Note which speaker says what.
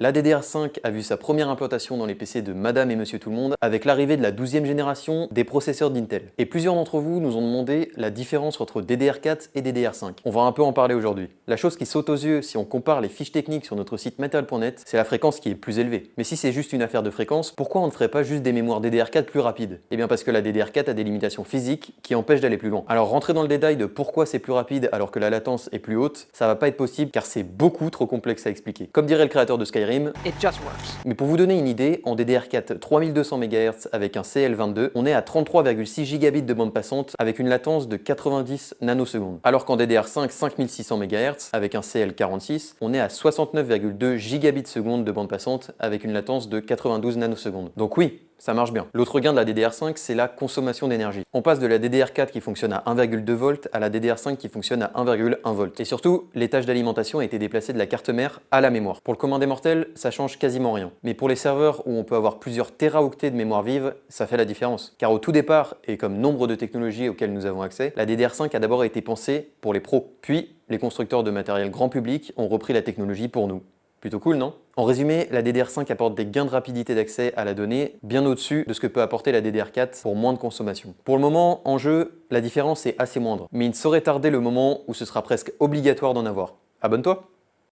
Speaker 1: La DDR5 a vu sa première implantation dans les PC de Madame et Monsieur Tout-le-Monde avec l'arrivée de la 12e génération des processeurs d'Intel. Et plusieurs d'entre vous nous ont demandé la différence entre DDR4 et DDR5. On va un peu en parler aujourd'hui. La chose qui saute aux yeux si on compare les fiches techniques sur notre site Material.net, c'est la fréquence qui est plus élevée. Mais si c'est juste une affaire de fréquence, pourquoi on ne ferait pas juste des mémoires DDR4 plus rapides? Eh bien parce que la DDR4 a des limitations physiques qui empêchent d'aller plus loin. Alors rentrer dans le détail de pourquoi c'est plus rapide alors que la latence est plus haute, ça va pas être possible car c'est beaucoup trop complexe à expliquer. Comme dirait le créateur de Skyrim,
Speaker 2: It just works.
Speaker 1: mais pour vous donner une idée, en DDR4 3200 MHz avec un CL22, on est à 33,6 gigabits de bande passante avec une latence de 90 nanosecondes. Alors qu'en DDR5 5600 MHz avec un CL46, on est à 69,2 gigabits seconde de bande passante avec une latence de 92 nanosecondes. Donc oui, ça marche bien. L'autre gain de la DDR5, c'est la consommation d'énergie. On passe de la DDR4 qui fonctionne à 1,2 volts à la DDR5 qui fonctionne à 1,1 volt. Et surtout, les tâches d'alimentation ont été déplacées de la carte mère à la mémoire. Pour le commun des mortels, ça change quasiment rien. Mais pour les serveurs où on peut avoir plusieurs téraoctets de mémoire vive, ça fait la différence. Car au tout départ, et comme nombre de technologies auxquelles nous avons accès, la DDR5 a d'abord été pensée pour les pros. Puis, les constructeurs de matériel grand public ont repris la technologie pour nous. Plutôt cool, non? En résumé, la DDR5 apporte des gains de rapidité d'accès à la donnée bien au-dessus de ce que peut apporter la DDR4 pour moins de consommation. Pour le moment, en jeu, la différence est assez moindre, mais il ne saurait tarder le moment où ce sera presque obligatoire d'en avoir. Abonne-toi!